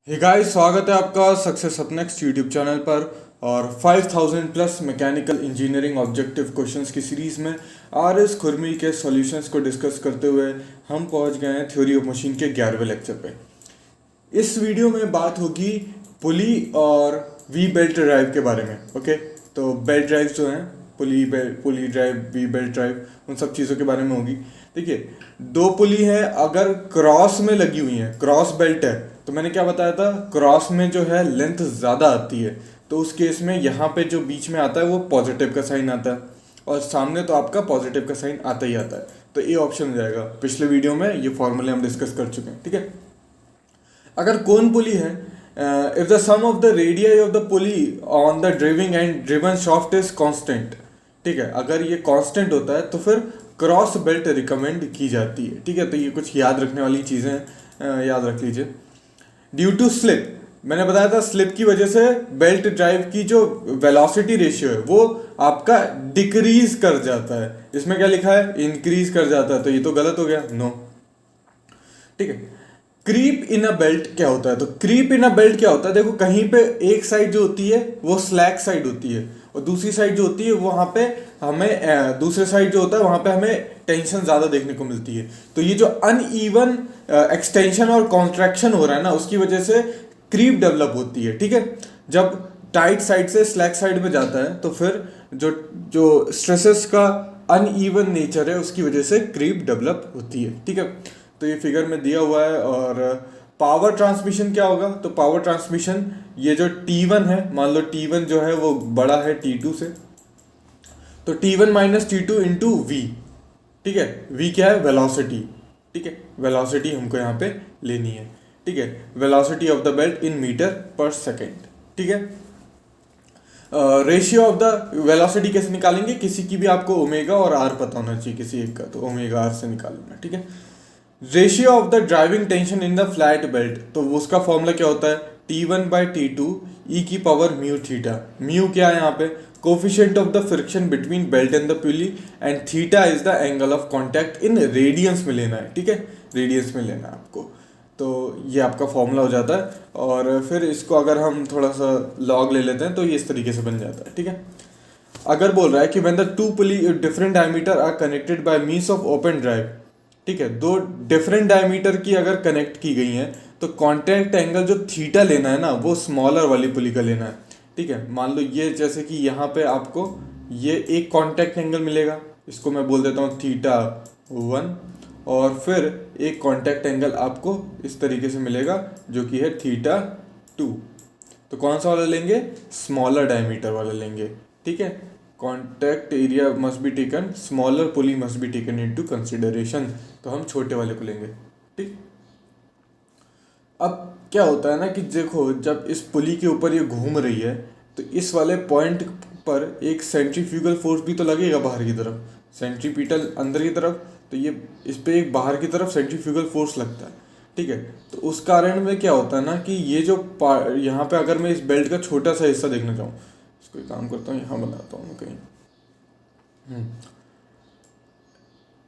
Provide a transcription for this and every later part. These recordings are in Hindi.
हे गाइस, स्वागत है आपका सक्सेस अपनेक्स्ट यूट्यूब चैनल पर। और 5000 plus mechanical engineering objective questions की सीरीज में आर एस खुरमी के सॉल्यूशंस को डिस्कस करते हुए हम पहुंच गए हैं थ्योरी ऑफ मशीन के 11वें लेक्चर पे। इस वीडियो में बात होगी पुली और वी बेल्ट ड्राइव के बारे में। ओके, तो बेल्ट ड्राइव जो हैं, पुली ड्राइव, वी बेल्ट ड्राइव, उन सब चीज़ों के बारे में होगी। देखिए, दो पुली है, अगर क्रॉस में लगी हुई है, क्रॉस बेल्ट है, तो मैंने क्या बताया था, क्रॉस में जो है लेंथ ज़्यादा आती है, तो उस केस में यहाँ पे जो बीच में आता है वो पॉजिटिव का साइन आता है, और सामने तो आपका पॉजिटिव का साइन आता ही आता है, तो ये ऑप्शन हो जाएगा। पिछले वीडियो में ये फॉर्मूले हम डिस्कस कर चुके हैं, ठीक है। अगर कोन पुली है, if the sum of the radii of the pulley on the driving and driven shaft is constant, ठीक है, अगर ये कांस्टेंट होता है तो फिर क्रॉस बेल्ट रिकमेंड की जाती है, ठीक है। तो ये कुछ याद रखने वाली चीज़ें याद रख लीजिए। ड्यू टू स्लिप, मैंने बताया था स्लिप की वजह से बेल्ट ड्राइव की जो वेलोसिटी रेशियो है वो आपका डिक्रीज कर जाता है। इसमें क्या लिखा है, इंक्रीज कर जाता है, तो ये तो गलत हो गया, नो, ठीक है। क्रीप इन अ बेल्ट क्या होता है, तो क्रीप इन अ बेल्ट क्या होता है, देखो कहीं पे एक साइड जो होती है वो स्लैक साइड होती है, और दूसरी साइड जो होती है वहां पे हमें दूसरे साइड जो होता है वहां पे हमें टेंशन ज्यादा देखने को मिलती है। तो ये जो अनइवन एक्सटेंशन और कॉन्ट्रैक्शन हो रहा है ना, उसकी वजह से क्रीप डेवलप होती है, ठीक है। जब टाइट साइड से स्लैक साइड में जाता है तो फिर जो जो स्ट्रेसेस का अनइवन नेचर है उसकी वजह से क्रीप डेवलप होती है, ठीक है। तो ये फिगर में दिया हुआ है। और पावर ट्रांसमिशन क्या होगा, तो पावर ट्रांसमिशन, ये जो T1 है, मान लो T1 जो है वो बड़ा है T2 से, तो T1 minus T2 into we, ठीक है। V क्या है, वेलोसिटी, ठीक है, वेलोसिटी हमको यहाँ पे लेनी है, ठीक है। Velocity of the belt in metre per second, ठीक है। रेशियो ऑफ द वेलोसिटी कैसे निकालेंगे, किसी की भी आपको ओमेगा और आर पता होना चाहिए, किसी एक का, तो ओमेगा आर से निकालना, ठीक है। Ratio of the driving tension in the flat belt, तो उसका फॉर्मूला क्या होता है, T1 बाई T2 ई की पावर म्यू थीटा। म्यू क्या है यहाँ पे, coefficient of the friction between belt and the pulley, and theta is the angle of contact in radiance में लेना है, ठीक है, रेडियंस में लेना है आपको। तो ये आपका फॉर्मूला हो जाता है। और फिर इसको अगर हम थोड़ा सा लॉग ले लेते हैं तो ये इस तरीके से बन जाता है, ठीक है। अगर बोल रहा है कि when the two pulley different diameter are connected by means of open drive, ठीक है, दो डिफरेंट डायमीटर की अगर कनेक्ट की गई हैं तो कॉन्टैक्ट एंगल जो थीटा लेना है ना वो स्मॉलर वाली पुली का लेना है, ठीक है। मान लो ये जैसे कि यहाँ पे आपको ये एक कॉन्टैक्ट एंगल मिलेगा, इसको मैं बोल देता हूँ θ1, और फिर एक कॉन्टैक्ट एंगल आपको इस तरीके से मिलेगा जो कि है θ2। तो कौन सा वाला लेंगे, स्मॉलर डायमीटर वाला लेंगे, ठीक है। Contact area must be taken, smaller pulley must be taken into consideration, तो हम छोटे वाले को लेंगे, ठीक। अब क्या होता है ना कि देखो, जब इस पुली के ऊपर ये घूम रही है तो इस वाले पॉइंट पर एक सेंट्रीफ्यूगल फोर्स भी तो लगेगा बाहर की तरफ, सेंट्रीपिटल अंदर की तरफ, तो ये इस पे एक बाहर की तरफ सेंट्रीफ्यूगल फोर्स लगता है, ठीक है। तो उस कारण में क्या होता है ना कि ये जो यहाँ पे अगर मैं इस बेल्ट का छोटा सा हिस्सा देखना चाहूँ, इसको एक काम करता हूँ, यहाँ बनाता हूँ मैं कहीं,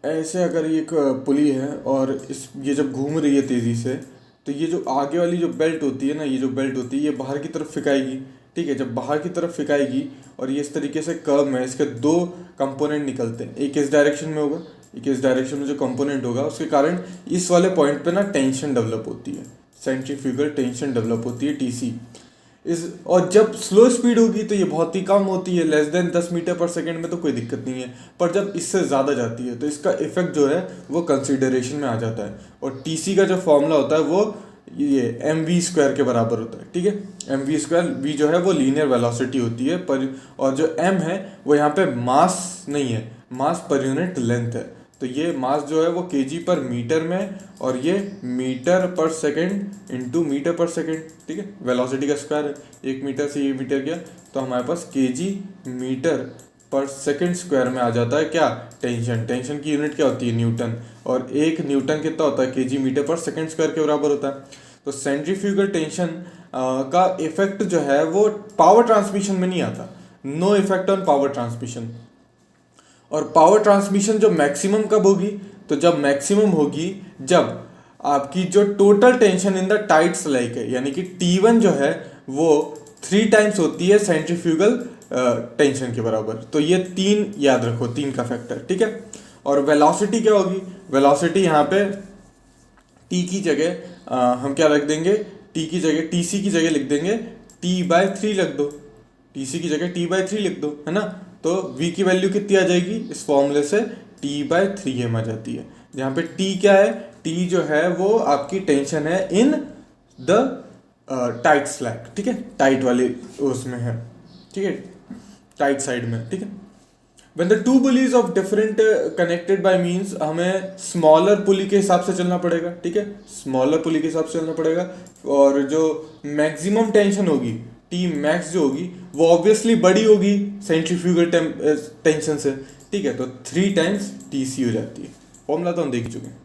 ऐसे अगर ये एक पुली है और इस ये जब घूम रही है तेज़ी से, तो ये जो आगे वाली जो बेल्ट होती है ना, ये जो बेल्ट होती है ये बाहर की तरफ फिकाएगी, ठीक है। जब बाहर की तरफ फिकाएगी और ये इस तरीके से कर्व में इसके दो कंपोनेंट निकलते हैं, एक इस डायरेक्शन में होगा, एक इस डायरेक्शन में जो कंपोनेंट होगा, उसके कारण इस वाले पॉइंट पे ना टेंशन डेवलप होती है, सेंट्रीफ्यूगल टेंशन डेवलप होती है, TC। और जब स्लो स्पीड होगी तो ये बहुत ही कम होती है, less than 10 metre per second में तो कोई दिक्कत नहीं है, पर जब इससे ज़्यादा जाती है तो इसका इफेक्ट जो है वो कंसिडरेशन में आ जाता है। और TC का जो फॉर्मूला होता है वो ये mv² के बराबर होता है, ठीक है। mv², v जो है वो लीनियर वेलोसिटी होती है पर, और जो m है वो यहाँ पे मास नहीं है, मास पर यूनिट लेंथ है। तो ये मास जो है वो kg पर मीटर में, और ये metre per second into metre per second, ठीक है। वेलोसिटी का स्क्वायर है, 1 मीटर से ये मीटर गया तो हमारे पास kg metre per second square में आ जाता है क्या, टेंशन। टेंशन की यूनिट क्या होती है, न्यूटन, और 1 न्यूटन कितना होता है, kg metre per second square के बराबर होता है। तो सेंट्रीफ्यूगल टेंशन का इफेक्ट जो है वो पावर ट्रांसमिशन में नहीं आता, no effect on power transmission. और पावर ट्रांसमिशन जो मैक्सिमम कब होगी, तो जब मैक्सिमम होगी जब आपकी जो total tension in the tight slack है, यानी कि T1 जो है वो 3 टाइम्स होती है सेंट्रीफ्यूगल टेंशन के बराबर। तो ये 3 याद रखो, 3 का फैक्टर, ठीक है। और वेलोसिटी क्या होगी, वेलोसिटी यहाँ पे टी की जगह हम क्या रख देंगे, टी की जगह TC की जगह लिख देंगे T/3 लिख दो, TC की जगह T/3 लिख दो, है ना। तो V की वैल्यू कितनी आ जाएगी, इस फॉर्मूले से T/3m आ जाती है, जहाँ पे T क्या है, T जो है वो आपकी टेंशन है इन द टाइट स्लैक, ठीक है, टाइट वाले उसमें है, ठीक है, टाइट साइड में, ठीक है। When the two pulleys of different connected by means, हमें स्मॉलर पुली के हिसाब से चलना पड़ेगा, ठीक है, स्मॉलर पुली के हिसाब से चलना पड़ेगा। और जो मैक्सिमम टेंशन होगी T मैक्स जो होगी वो ऑब्वियसली बड़ी होगी सेंट्रीफ्यूगल टेंशन से, ठीक है। तो 3 टाइम्स TC हो जाती है। फॉर्मूला तो हम देख चुके हैं,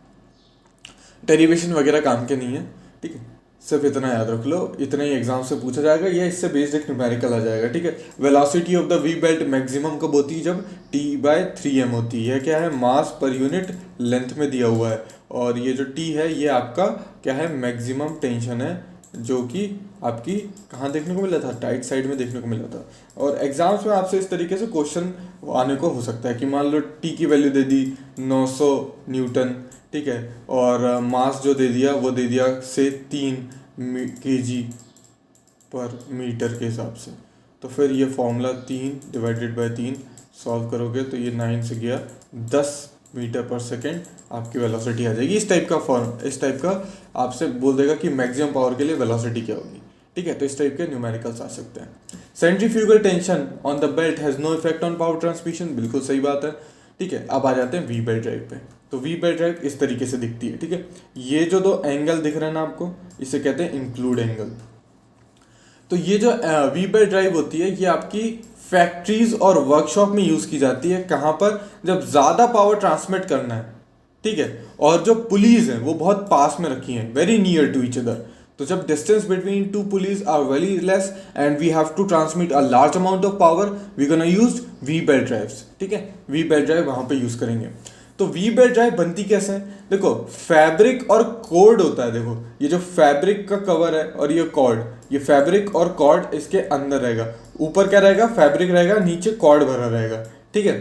डेरिवेशन वगैरह काम के नहीं है, ठीक है, सिर्फ इतना याद रख लो, इतना ही एग्जाम से पूछा जाएगा, या इससे बेस्ड एक न्यूमेरिकल आ जाएगा, ठीक है। Velocity of the we belt maximum कब होती है, जब T/3m होती है। क्या है, मास पर यूनिट लेंथ में दिया हुआ है, और ये जो T है ये आपका क्या है, मैक्सिमम टेंशन है, जो कि आपकी कहाँ देखने को मिला था, टाइट साइड में देखने को मिला था। और एग्जाम्स में आपसे इस तरीके से क्वेश्चन आने को हो सकता है कि मान लो T की वैल्यू दे दी 900 न्यूटन, ठीक है, और मास जो दे दिया वो दे दिया से 3 kg पर मीटर के हिसाब से। तो फिर ये फॉर्मूला 3/3 सॉल्व करोगे तो ये 9 से गया 10 मीटर पर सेकेंड आपकी वेलोसिटी आ जाएगी। इस टाइप का आपसे बोल देगा कि मैक्सिमम पावर के लिए वेलोसिटी क्या होगी, ठीक है। तो इस टाइप के न्यूमेरिकल्स आ सकते हैं। Centrifugal tension on the belt has no effect on power transmission, बिल्कुल सही बात है, ठीक है। अब आ जाते हैं वी बेल्ट ड्राइव पे। तो वी बेल्ट ड्राइव इस तरीके से दिखती है, ठीक है। ये जो 2 एंगल दिख रहे हैं ना आपको, इसे कहते हैं इंक्लूड एंगल। तो ये जो वी बेल्ट ड्राइव होती है ये आपकी फैक्ट्रीज और वर्कशॉप में यूज की जाती है। कहाँ पर, जब ज्यादा पावर ट्रांसमिट करना है, ठीक है, और जो पुलीज है वो बहुत पास में रखी हैं, very near to each other. तो जब distance between 2 pulleys are very less and we have to transmit a large amount of power, we gonna use V belt drives, ठीक है। वी बेल्ट ड्राइव वहां पे यूज करेंगे। तो वी बेल्ट ड्राइव बनती कैसे है, देखो फैब्रिक और कॉर्ड होता है। देखो ये जो फैब्रिक का कवर है और ये कॉर्ड, ये फैब्रिक और कॉर्ड इसके अंदर रहेगा। ऊपर क्या रहेगा, फैब्रिक रहेगा, नीचे कॉर्ड भरा रहेगा, ठीक है।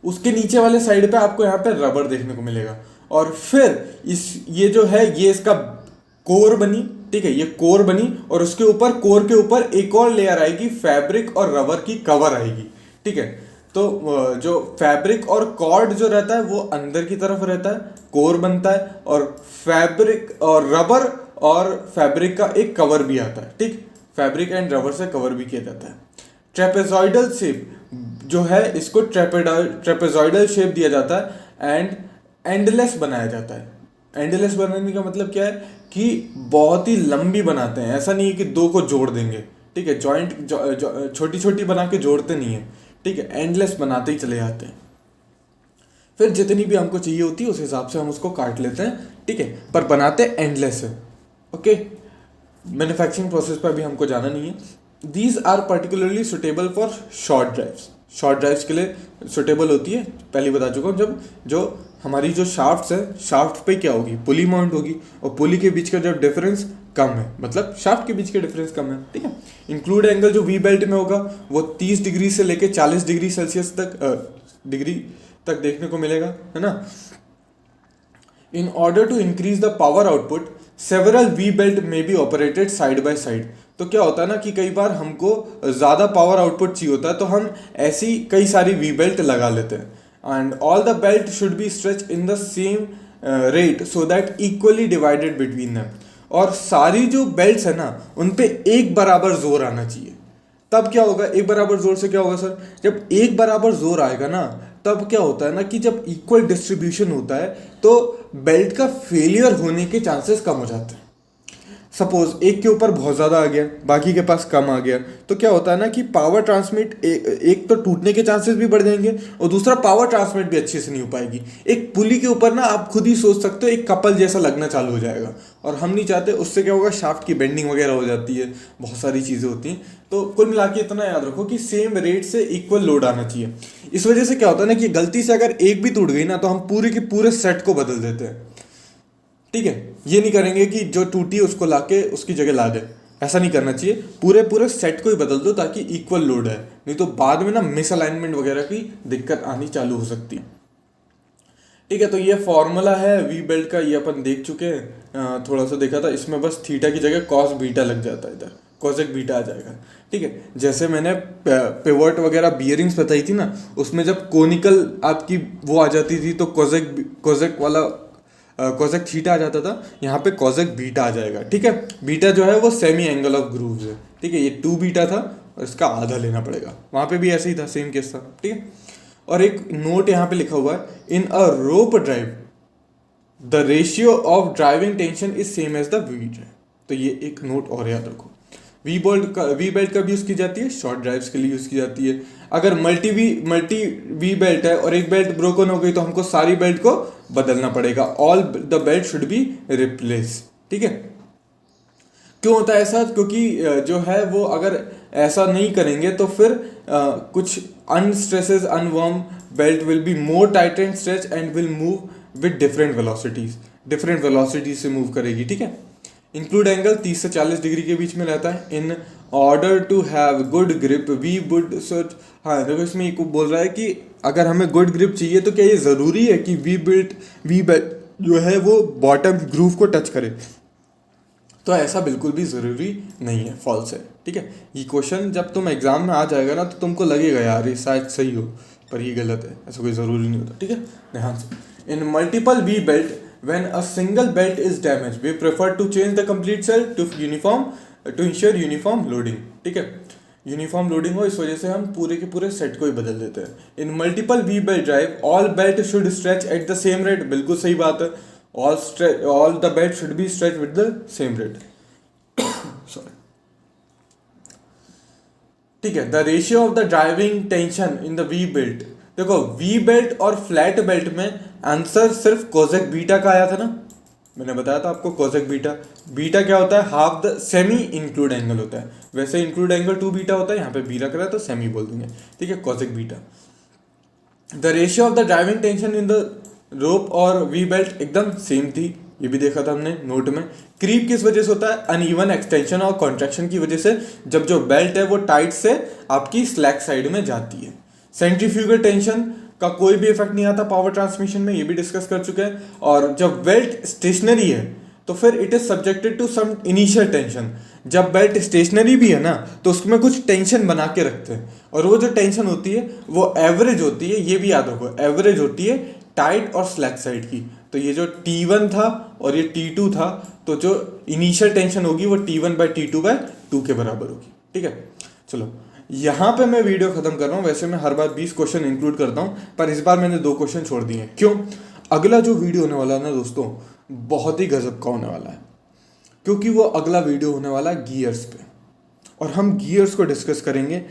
उसके नीचे वाले साइड पे आपको यहाँ पे रबर देखने को मिलेगा। और फिर ये जो है ये इसका कोर बनी, ठीक है, ये कोर बनी, और उसके ऊपर, कोर के ऊपर एक और लेयर आएगी फैब्रिक और रबर की कवर आएगी, ठीक है। तो जो फैब्रिक और कॉर्ड जो रहता है वो अंदर की तरफ रहता है, कोर बनता है, और फैब्रिक और रबर और फैब्रिक का एक कवर भी आता है, ठीक, फैब्रिक एंड रबर से कवर भी किया जाता है। ट्रेपेजॉइडल शेप जो है इसको ट्रेपेजॉइडल शेप दिया जाता है एंड एंडलेस बनाया जाता है। एंडलेस बनाने का मतलब क्या है कि बहुत ही लंबी बनाते हैं, ऐसा नहीं है कि 2 को जोड़ देंगे, ठीक है, जॉइंट छोटी छोटी बना के जोड़ते नहीं है, ठीक है, एंडलेस बनाते ही चले जाते हैं। फिर जितनी भी हमको चाहिए होती है उस हिसाब से हम उसको काट लेते हैं, ठीक है, पर बनाते एंडलेस है, ओके। मैन्युफैक्चरिंग प्रोसेस पर अभी हमको जाना नहीं है। These are particularly suitable for short drives. Short drives के लिए सुटेबल होती है, पहले बता चुका हूँ। जब जो हमारी जो शाफ्ट है, शाफ्ट पे क्या होगी, पुली माउंट होगी, और पुली के बीच का जब डिफरेंस कम है, मतलब शाफ्ट के बीच का डिफरेंस कम है, ठीक है। इंक्लूड एंगल जो वी बेल्ट में होगा वो 30 डिग्री से लेके 40 डिग्री सेल्सियस तक देखने को मिलेगा, है ना। In order to increase the power output several V belt may be operated side by side. तो क्या होता है ना कि कई बार हमको ज़्यादा पावर आउटपुट चाहिए होता है तो हम ऐसी कई सारी वी बेल्ट लगा लेते हैं। And all the belt should be stretch in the same rate so that equally divided between them. और सारी जो बेल्ट्स है ना उन पे एक बराबर जोर आना चाहिए। तब क्या होगा, एक बराबर जोर से क्या होगा सर, जब एक बराबर जोर आएगा ना तब क्या होता है ना कि जब इक्वल डिस्ट्रीब्यूशन होता है तो बेल्ट का फेलियर होने के चांसेस कम हो जाते हैं। सपोज एक के ऊपर बहुत ज़्यादा आ गया, बाकी के पास कम आ गया, तो क्या होता है ना कि पावर ट्रांसमिट एक तो टूटने के चांसेस भी बढ़ जाएंगे और दूसरा पावर ट्रांसमिट भी अच्छे से नहीं हो पाएगी। एक पुली के ऊपर ना आप खुद ही सोच सकते हो एक कपल जैसा लगना चालू हो जाएगा, और हम नहीं चाहते। उससे क्या होगा, शाफ्ट की बेंडिंग वगैरह हो जाती है, बहुत सारी चीज़ें होती हैं। तो कुल मिला के इतना याद रखो कि सेम रेट से इक्वल लोड आना चाहिए। इस वजह से क्या होता है ना कि गलती से अगर एक भी टूट गई ना तो हम पूरे के पूरे सेट को बदल देते हैं, ठीक है, ये नहीं करेंगे कि जो टूटी उसको लाके उसकी जगह ला दे, ऐसा नहीं करना चाहिए। पूरे पूरे सेट को ही बदल दो ताकि इक्वल लोड है, नहीं तो बाद में ना मिसअलाइनमेंट वगैरह की दिक्कत आनी चालू हो सकती है। ठीक है, तो ये फॉर्मूला है वी बेल्ट का, ये अपन देख चुके हैं, थोड़ा सा देखा था। इसमें बस थीटा की जगह कॉस बीटा लग जाता है, इधर कॉसेक बीटा आ जाएगा। ठीक है, जैसे मैंने पिवट वगैरह बियरिंग्स बताई थी ना, उसमें जब कोनिकल आपकी वो आ जाती थी तो कॉसेक वाला कॉसेक थीटा आ जाता था, यहाँ पे कॉसेक बीटा आ जाएगा। ठीक है, बीटा जो है वो सेमी एंगल ऑफ ग्रूव्स है। ठीक है, ये 2 बीटा था और इसका आधा लेना पड़ेगा, वहाँ पे भी ऐसे ही था, सेम केस था। ठीक है, और एक नोट यहाँ पे लिखा हुआ है, in a rope drive the ratio of driving tension is same as the V drive. तो ये एक नोट और याद रखो। वी बेल्ट का भी यूज़ की जाती है, शॉर्ट ड्राइव्स के लिए यूज़ की जाती है। अगर मल्टी वी बेल्ट है और एक बेल्ट ब्रोकन हो गई तो हमको सारी बेल्ट को बदलना पड़ेगा, all the belt should be replace. ठीक है, क्यों होता है ऐसा? क्योंकि जो है वो अगर ऐसा नहीं करेंगे तो फिर कुछ unstressed unworn belt will be more tight and stretch and will move with different velocities से मूव करेगी। ठीक है, इंक्लूड एंगल 30 से 40 डिग्री के बीच में रहता है। In order to have good grip we would search. हाँ देखो, इसमें एक बोल रहा है कि अगर हमें गुड ग्रिप चाहिए तो क्या ये ज़रूरी है कि वी बेल्ट जो है वो बॉटम ग्रूव को टच करे? तो ऐसा बिल्कुल भी ज़रूरी नहीं है, फॉल्स है। ठीक है, ये क्वेश्चन जब तुम एग्जाम में आ जाएगा ना तो तुमको लगेगा यार ये शायद सही हो, पर ये गलत है, ऐसा कोई ज़रूरी नहीं होता। ठीक है, ध्यान से। In multiple V belt when a single belt is damage we prefer to change the complete set to ensure uniform loading. ठीक है, यूनिफॉर्म लोडिंग हो इस वजह से हम पूरे के पूरे सेट को ही बदल देते हैं। इन multiple V belt drive all belt should stretch at the same rate. बिल्कुल सही बात है, all the belt should be stretched with the same rate. Sorry. ठीक है, the ratio of the driving tension in the we belt. देखो, वी बेल्ट और फ्लैट बेल्ट में आंसर सिर्फ कोसेक बीटा का आया था ना, मैंने बताया था आपको। कोसेक बीटा क्या होता है? Half the semi include angle होता है। वैसे इंक्लूड एंगल 2 बीटा होता है, यहाँ पे बी रख रहा है तो सेमी बोल दूंगे। ठीक है, cosec beta. The ratio of the driving tension in the rope और वी बेल्ट एकदम सेम थी, ये भी देखा था हमने नोट में। क्रीप किस वजह से होता है? अनइवन एक्सटेंशन और कॉन्ट्रैक्शन की वजह से, जब जो बेल्ट है वो टाइट से आपकी स्लैक साइड में जाती है। सेंट्रीफ्यूगल टेंशन का कोई भी इफेक्ट नहीं आता पावर ट्रांसमिशन में, ये भी डिस्कस कर चुके हैं। और जब बेल्ट स्टेशनरी है तो फिर it is subjected to some initial tension. जब बेल्ट स्टेशनरी भी है ना तो उसमें कुछ टेंशन बना के रखते हैं, और वो जो टेंशन होती है वो एवरेज होती है, ये भी याद रखो, एवरेज होती है टाइट और स्लैक साइड की। तो ये जो T1 था और ये T2 था, तो जो इनिशियल टेंशन होगी वो T1/T2/2 के बराबर होगी। ठीक है, चलो यहाँ पे मैं वीडियो खत्म कर रहा हूँ। वैसे मैं हर बार 20 क्वेश्चन इंक्लूड करता हूँ, पर इस बार मैंने 2 क्वेश्चन छोड़ दिए हैं। क्यों? अगला जो वीडियो होने वाला है ना दोस्तों, बहुत ही गजब का होने वाला है, क्योंकि वो अगला वीडियो होने वाला है गियर्स पे, और हम गियर्स को डिस्कस करेंगे,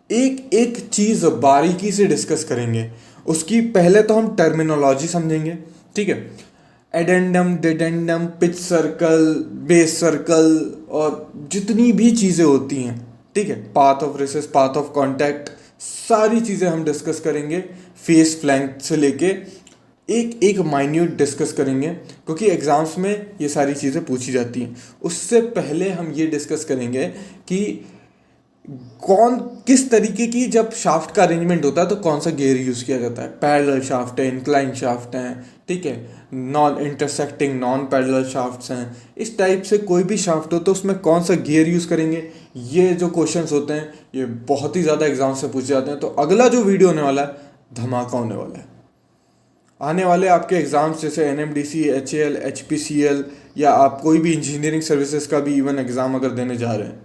एक एक चीज़ बारीकी से डिस्कस करेंगे। उसकी पहले तो हम टर्मिनोलॉजी समझेंगे। ठीक है, addendum, dedendum, pitch circle, base circle और जितनी भी चीज़ें होती हैं, ठीक है, path of recess, path of contact, सारी चीज़ें हम डिस्कस करेंगे। फेस फ्लैंक से लेके एक एक माइन्यूट डिस्कस करेंगे, क्योंकि एग्जाम्स में ये सारी चीज़ें पूछी जाती हैं। उससे पहले हम ये डिस्कस करेंगे कि किस तरीके की जब शाफ्ट का अरेंजमेंट होता है तो कौन सा गियर यूज़ किया जाता है। पैरेलल शाफ्ट है, इंक्लाइन शाफ्ट हैं, ठीक है, non intersecting non parallel shafts हैं। इस टाइप से कोई भी शाफ्ट हो तो उसमें कौन सा गियर यूज़ करेंगे, ये जो क्वेश्चंस होते हैं ये बहुत ही ज़्यादा एग्जाम से पूछे जाते हैं। तो अगला जो वीडियो होने वाला है, धमाका होने वाला है। आने वाले आपके एग्ज़ाम्स जैसे NMDC, HAL, HPCL, या आप कोई भी इंजीनियरिंग सर्विसेज का भी इवन एग्ज़ाम अगर देने जा रहे हैं,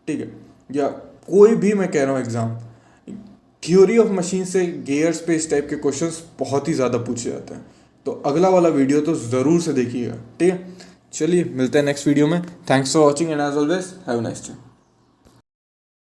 ठीक है, या कोई भी मैं कह रहा हूँ एग्ज़ाम, थ्योरी ऑफ मशीन से गियर्स पे इस टाइप के क्वेश्चंस बहुत ही ज़्यादा पूछे जाते हैं। तो अगला वाला वीडियो तो ज़रूर से देखिएगा। ठीक है, चलिए मिलते हैं नेक्स्ट वीडियो में। Thanks for watching and as always have a nice day.